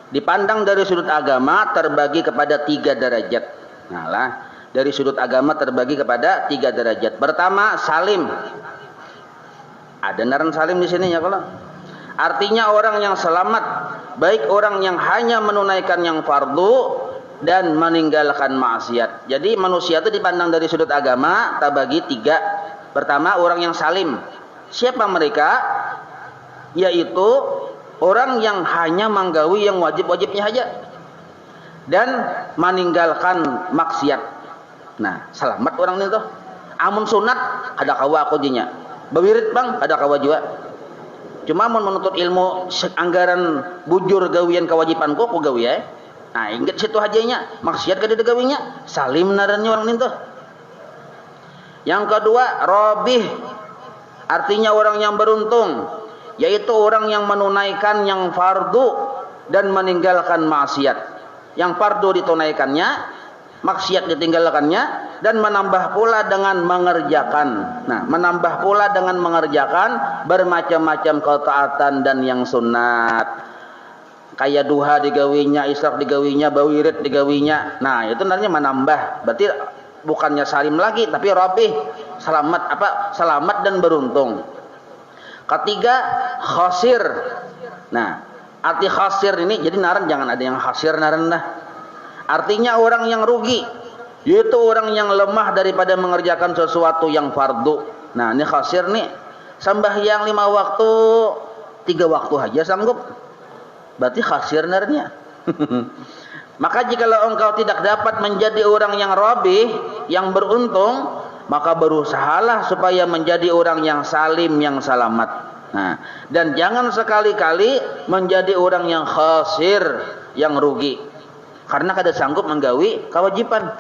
Dipandang dari sudut agama terbagi kepada 3 derajat. Nah lah, dari sudut agama terbagi kepada 3 derajat. Pertama, salim. Ada naran salim di sini ya kalau. Artinya orang yang selamat baik orang yang hanya menunaikan yang fardu dan meninggalkan maksiat. Jadi manusia itu dipandang dari sudut agama terbagi 3. Pertama, orang yang salim. Siapa mereka? Yaitu orang yang hanya menggawi yang wajib-wajibnya saja dan meninggalkan maksiat. Nah, selamat orang itu. Amun sunat ada kawa aku jinya. Bawirit bang ada kawa juga. Cuma mun menuntut ilmu anggaran bujur gawian kewajiban ku gawi ya. Nah, ingat situ hajanya, maksiat kada gawinya, salim narannya orang itu. Yang kedua, robih. Artinya orang yang beruntung, yaitu orang yang menunaikan yang fardu dan meninggalkan maksiat. Yang fardu ditunaikannya, maksiat ditinggalkannya, dan menambah pula dengan mengerjakan. Nah, menambah pula dengan mengerjakan bermacam-macam ketaatan dan yang sunat. Kayak duha digawinya, israk digawinya, bawirid digawinya. Nah, itu namanya menambah. Berarti bukannya salim lagi, tapi rabih, selamat dan beruntung. Ketiga, khasir. Nah, arti khasir ini, jadi naran jangan ada yang khasir naran dah. Artinya orang yang rugi, yaitu orang yang lemah daripada mengerjakan sesuatu yang fardu. Nah, ini khasir nih. Sembahyang 5 waktu, 3 waktu aja sanggup. Berarti khasir narnya. Maka jikalau engkau tidak dapat menjadi orang yang rabih, yang beruntung, maka berusahalah supaya menjadi orang yang salim, yang selamat. Nah, dan jangan sekali-kali menjadi orang yang khasir, yang rugi. Karena kada sanggup menggawi kewajiban.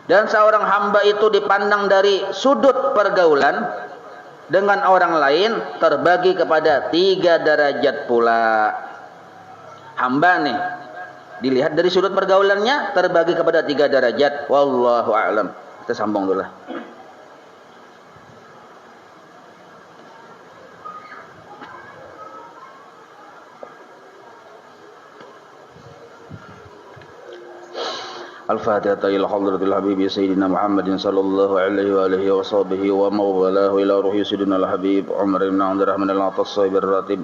Dan seorang hamba itu dipandang dari sudut pergaulan dengan orang lain terbagi kepada 3 derajat pula. Hamba nih dilihat dari sudut pergaulannya terbagi kepada 3 derajat. Wallahu a'lam. Kita sambung dulu lah. الفاتحة إلى حضرة الحبيب سيدنا محمد صلى الله عليه وآله وصحبه وموالاه إلى روح سيدنا الحبيب عمر بن عبد الرحمن العطاس الصاحب الراتب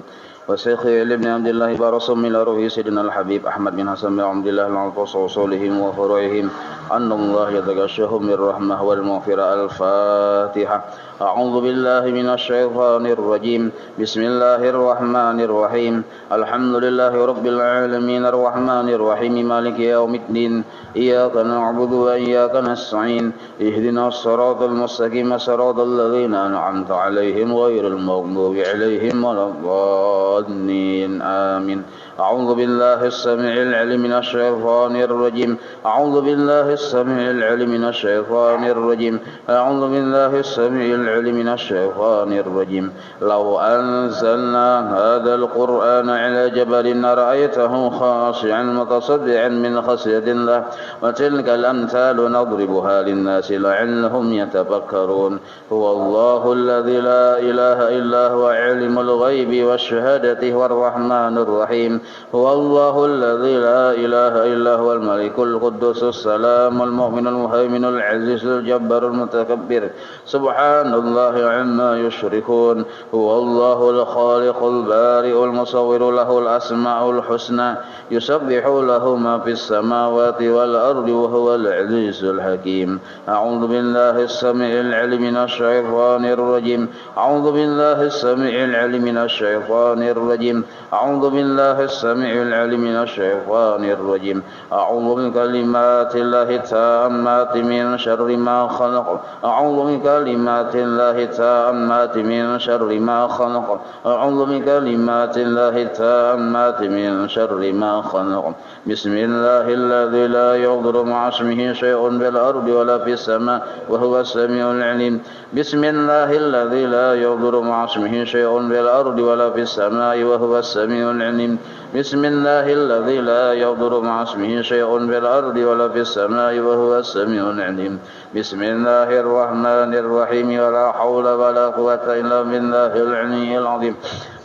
وشيخ ابن عبد الله برسم إلى روح سيدنا الحبيب أحمد بن حسن بن عبد الله العطاس وصولهم وفروعهم أن الله يتغشهم بالرحمة والمغفرة. الفاتحة. أعوذ بالله من الشيطان الرجيم. بسم الله الرحمن الرحيم. الحمد لله رب العالمين الرحمن الرحيم مالك يوم الدين. إياك نعبد وإياك نستعين. اهدنا الصراط المستقيم صراط الذين أنعمت عليهم غير المغضوب عليهم ولا الضالين. آمين. أعوذ بالله السميع العليم من الشيطان الرجيم. أعوذ بالله السميع العليم من الشيطان الرجيم. أعوذ بالله السميع العليم من الشيطان الرجيم. لو أنزلنا هذا القرآن على جبل لرأيته خاشعا متصدعا من خشية الله وتلك الأمثال نضربها للناس لعلهم يتفكرون. هو الله الذي لا إله إلا هو عالم الغيب والشهادة هو الرحمن الرحيم. هو الله الذي لا إله إلا هو الملك القدوس السلام المؤمن المهيمن العزيز الجبار المتكبر. سبحان الله عما يشركون. هو الله الخالق البارئ المصور له الأسماء الحسنى يسبح له ما في السماوات والأرض وهو العزيز الحكيم. أعوذ بالله السميع العليم من الشيطان الرجيم. أعوذ بالله السميع العليم من الشيطان الرجيم. أعوذ بالله السميع العليم من الشيطان الرجيم. أعوذ بكلمات الله التامات من شر ما خلق. أعوذ بكلمات الله التامات من شر ما خلق. أعوذ بكلمات الله التامات من شر ما خلق. بسم الله الذي لا يضر مع اسمه شيء في الأرض ولا في السماء وهو السميع العليم. بسم الله الذي لا يضر مع اسمه شيء في الأرض ولا في السماء وهو السميع العليم. بسم الله الذي لا يضر مع اسمه شيء في الأرض ولا في السماء وهو السميع العليم. بسم الله الرحمن الرحيم. ولا حول ولا قوة إلا بالله العلي العظيم.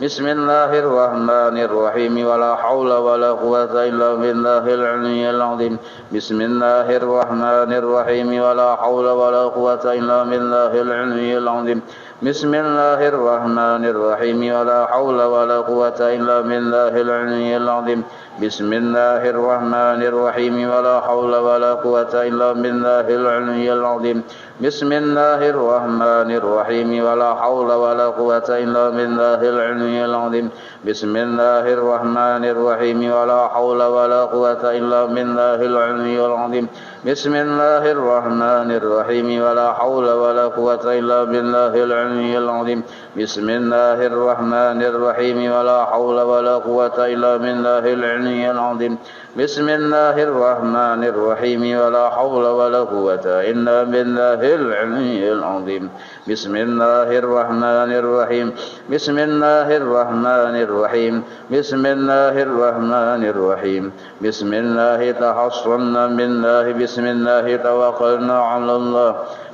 بسم الله الرحمن الرحيم. ولا حول ولا قوة إلا بالله العلي العظيم. بسم الله الرحمن الرحيم. ولا حول ولا قوة إلا بالله العلي العظيم. بسم الله الرحمن الرحيم ولا حول ولا قوة إلا بالله العلي العظيم بسم الله الرحمن الرحيم ولا حول ولا قوة إلا بالله العلي العظيم بسم الله الرحمن الرحيم ولا حول ولا قوة إلا بالله العلي العظيم بسم الله الرحمن الرحيم ولا حول ولا قوة إلا بالله العلي العظيم بسم الله الرحمن الرحيم ولا حول ولا قوة إلا بالله العلي العظيم بسم الله الرحمن الرحيم ولا حول ولا قوة إلا بالله العلي العظيم بسم الله الرحمن الرحيم ولا حول ولا قوة إلا بالله العلي العظيم بسم الله الرحمن الرحيم بسم الله الرحمن الرحيم بسم الله الرحمن الرحيم بسم الله تحصنا بالله بسم الله توكلنا على الله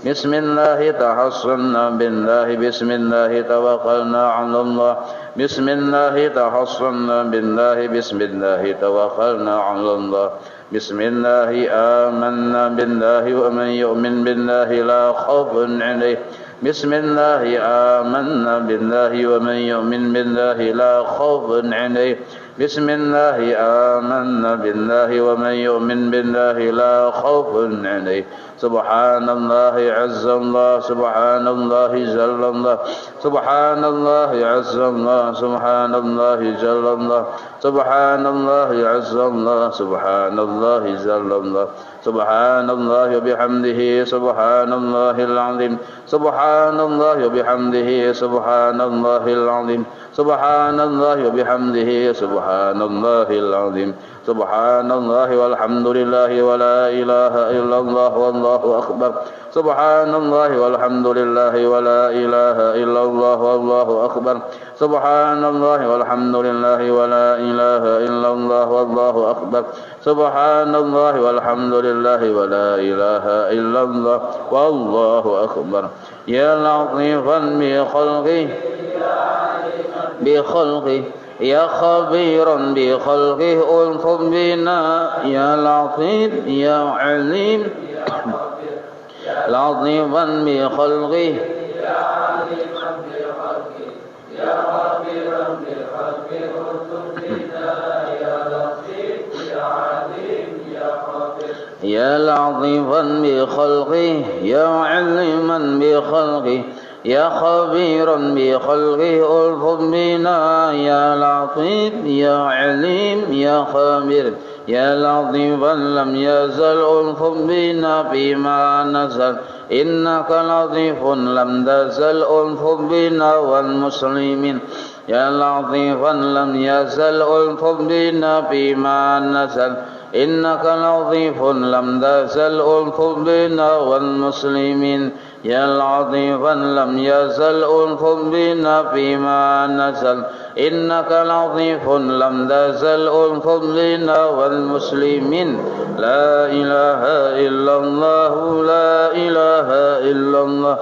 بسم الله تحصنا بالله بسم الله توكلنا على الله بسم الله تحصنا بالله بسم الله توكلنا على الله بسم الله آمنا بالله ومن يؤمن بالله لا خوف عليه بسم الله آمنا بالله ومن يؤمن بالله لا خوف عليه بسم الله آمنا بالله ومن يؤمن بالله لا خوف عليه سبحان الله عز الله سبحان الله جل الله سبحان الله عز الله سبحان الله جل الله سبحان الله عز الله سبحان الله جل الله سبحان الله وبحمده سبحان الله العظيم سبحان الله وبحمده سبحان الله العظيم سبحان الله وبحمده سبحان الله العظيم سبحان الله والحمد لله ولا إله إلا الله والله أكبر سبحان الله والحمد لله ولا إله إلا الله والله أكبر سبحان الله والحمد لله ولا إله إلا الله والله أكبر سبحان الله والحمد لله ولا إله إلا الله والله أكبر يا لطيفا بخلقه يا خبيرا بخلقه ألطف بنا يا لطيف يا عليم لطيفا بخلقه يا خبيرا بخلقه ألطف بنا يا لطيف يا عليم يا خبير يا لطيفا بخلقه يا عليما بخلقه يا خبيرا بخلقه ألطف بنا يا لطيف يا عليم يا خبير يا لطيفا لم يزل ألطف بنا فيما نزل إنك لطيف لم تزل ألطف بنا والمسلمين يا لطيفا لم يزل ألطف بنا فيما نزل إنك لطيف لم تزل ألطف بنا والمسلمين يا لطيفا لم يزل ألطف بنا فيما نزل إنك لطيف لم تزل ألطف بنا والمسلمين لا إله إلا الله لا إله إلا الله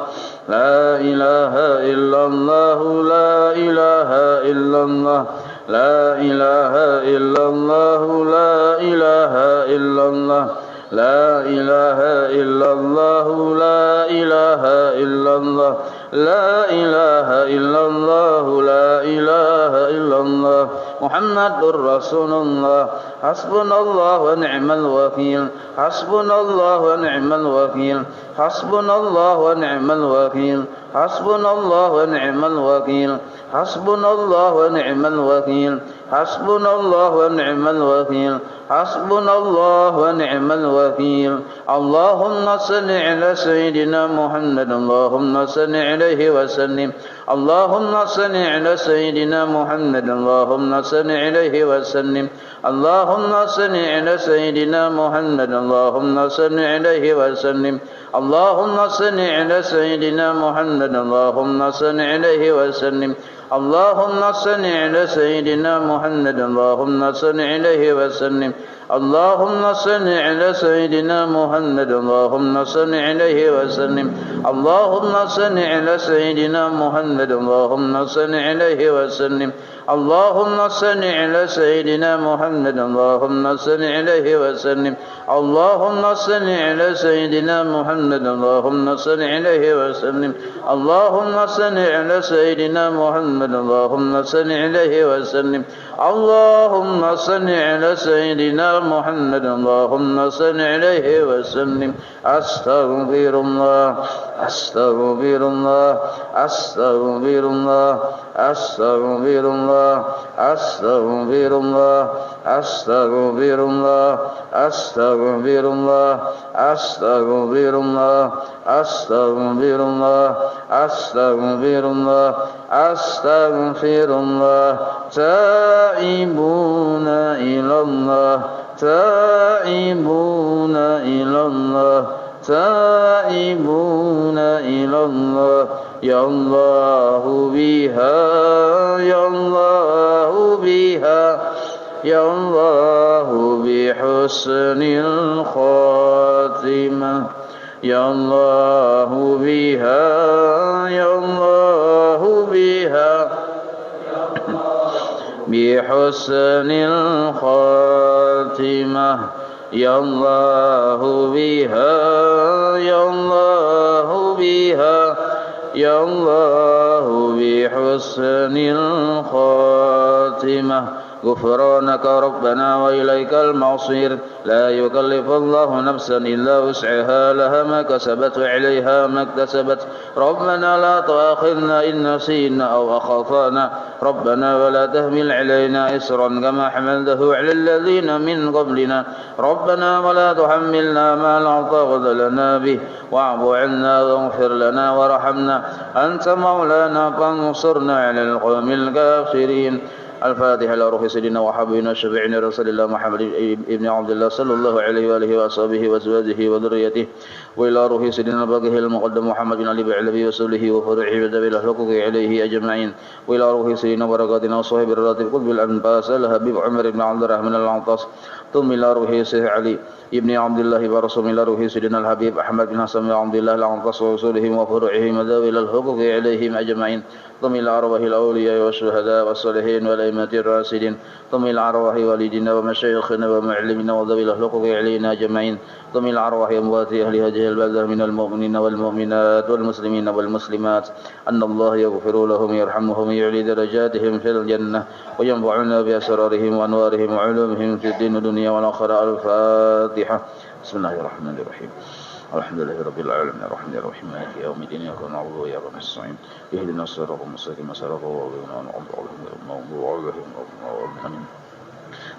لا إله إلا الله لا إله إلا الله لا إله إلا الله لا إله إلا الله لا إله إلا الله لا إله إلا الله لا إله إلا الله لا إله إلا الله محمد رسول الله حسبنا الله ونعم الوكيل حسبنا الله ونعم الوكيل حسبنا الله ونعم الوكيل حسبنا الله ونعم الوكيل حسبنا الله ونعم الوكيل حسبنا الله ونعم الوكيل حسبنا الله ونعم الوكيل اللهم صل على سيدنا محمد اللهم صل عليه وسلم اللهم صل على سيدنا محمد اللهم صل عليه وسلم اللهم صل على سيدنا محمد اللهم صل عليه وسلم اللهم صل على سيدنا محمد اللهم صل عليه وسلم اللهم صل على سيدنا محمد اللهم صل عليه وسلم اللهم صل على سيدنا محمد اللهم صل عليه وسلم اللهم صل على سيدنا محمد اللهم صل عليه وسلم اللهم صل على سيدنا محمد اللهم صل عليه وسلم اللهم صل على سيدنا محمد اللهم صل عليه وسلم اللهم صل على سيدنا محمد اللهم صل عليه وسلم اللهم صل على سيدنا محمد اللهم صل عليه وسلم أستغفر الله أستغفر الله أستغفر الله أستغفر الله أستغفر الله أستغفر الله أستغفر الله أستغفر الله أستغفر الله أستغفر الله أستغفر الله تائبون إلى الله تائبون إلى الله تائبون إلى الله يا الله بها يا الله بها يا الله بحسن الخاتمة يا الله بها يا الله بها بحسن الخاتمة يا الله بها يا الله بها يا الله بحسن الخاتمة غفرانك ربنا وإليك المصير لا يكلف الله نفسا إلا وسعها لها ما كسبت وعليها ما اكتسبت ربنا لا تؤاخذنا إن نسينا أو أخطأنا ربنا ولا تحمل علينا إصرا كما حملته على الذين من قبلنا ربنا ولا تحملنا ما لا طاقة لنا به واعف عنا واغفر لنا وارحمنا أنت مولانا فانصرنا على القوم الكافرين الفاتحة إلى روح سيدنا وحبيبنا شفيعنا رسول الله محمد ابن عبد الله صلى الله عليه وآله وأصحابه وأزواجه وذريته وإلى روح سيدنا الباقي المقدم محمد بن علي بعلبي وسوله وفرعه وذوي الحقوق عليه أجمعين وإلى روح سيدنا بركاتنا وصحب الراتب قطب الأنباس الحبيب عمر بن عبد الرحمن العطاس ثم إلى روح سيدنا علي ابن عبد الله ورسول إلى روح سيدنا الحبيب أحمد بن حسن بن عبد الله العطاس ورسولهم وفرعهم وذوي الحقوق عليهم أجمعين ثم إلى أرواح الأولياء والشهداء والصالحين والأئمة الراشدين ثم إلى أرواح والدينا ومشايخنا ومعلمنا وذوي الحقوق علينا أجمعين ثم إلى أرواح أموات أهل هذه البلدة من المؤمنين والمؤمنات والمسلمين والمسلمات أن الله يغفر لهم يرحمهم يعلي درجاتهم في الجنة وينفعنا بأسرارهم وأنوارهم وعلومهم في الدين والدنيا والآخرة الفاتحة بسم الله الرحمن الرحيم الحمد لله رب العالمين الرحمن الرحيم مالك يوم الدين إياك نعبد وإياك نستعين اهدنا الصراط المستقيم صراط الذين أنعمت عليهم غير المغضوب عليهم ولا الضالين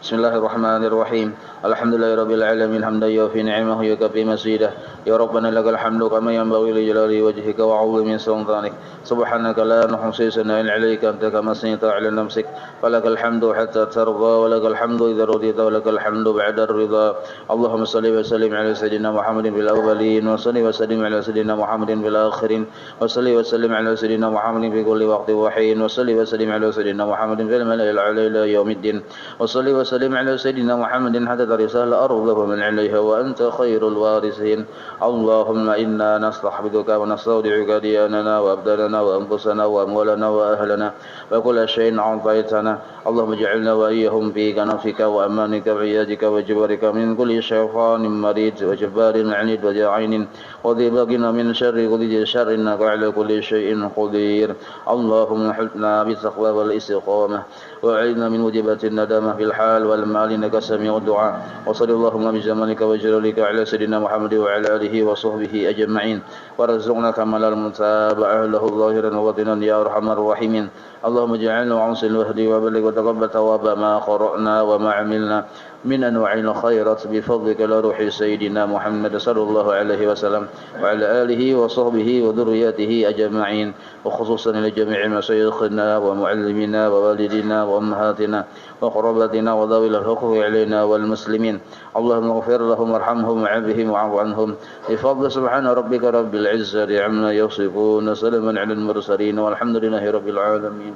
بسم الله الرحمن الرحيم الحمد لله رب العالمين حمدا يوفي نعمه ويكفي مزيده يا ربنا لك الحمد كما ينبغي لجلال وجهك وعظيم سلطانك سبحانك لا نحصي ثناء عليك أنت كما أثنيت على نفسك فلك الحمد حتى ترضى ولك الحمد إذا رضيت ولك الحمد بعد الرضا اللهم صل وسلم على سيدنا محمد في الأولين وصل وسلم على سيدنا محمد في الآخرين وصل وسلم على سيدنا محمد في كل وقت وحين وصل وسلم على سيدنا محمد في الملأ الأعلى إلى يوم الدين وصل وسلم على سيدنا محمد حتى ترث الأرض ومن عليها وأنت خير الوارثين اللهم إنا نستحفظك ونستودعك دياننا وأبداننا وأنفسنا وأموالنا وأهلنا وكل شيء أعطيتنا اللهم اجعلنا وإياهم في كنفك وأمانك وعيادك وجبرك من كل شيطان مريد وجبار عنيد وجاعين وذي بغنا من شر كل شر إنك على كل شيء قدير اللهم حلنا بالتقوى والاستقامة وأعذنا من موجبات الندامة في الحال والمال إنك سميع الدعاء وصلى اللهم بجمالك وجلالك على سيدنا محمد وعلى آله وصحبه أجمعين ورزقنا كمال المتابعة له ظاهرا وباطنا يا أرحم الراحمين اللهم اجعلنا وعنصر الوهدي وبلغ وتقبل ثواب ما قرأنا وما عملنا من أنواع الخيرات بفضلك لروح سيدنا محمد صلى الله عليه وسلم وعلى آله وصحبه وذرياته أجمعين وخصوصا لجميع مشايخنا ومعلمنا ووالدنا وأمهاتنا وقرابتنا وذوي الحقوق علينا والمسلمين اللهم اغفر لهم وارحمهم وعافهم واعف عنهم بفضل سبحان ربك رب العزة عما يصفون سلاما على المرسلين والحمد لله رب العالمين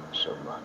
إن شاء الله.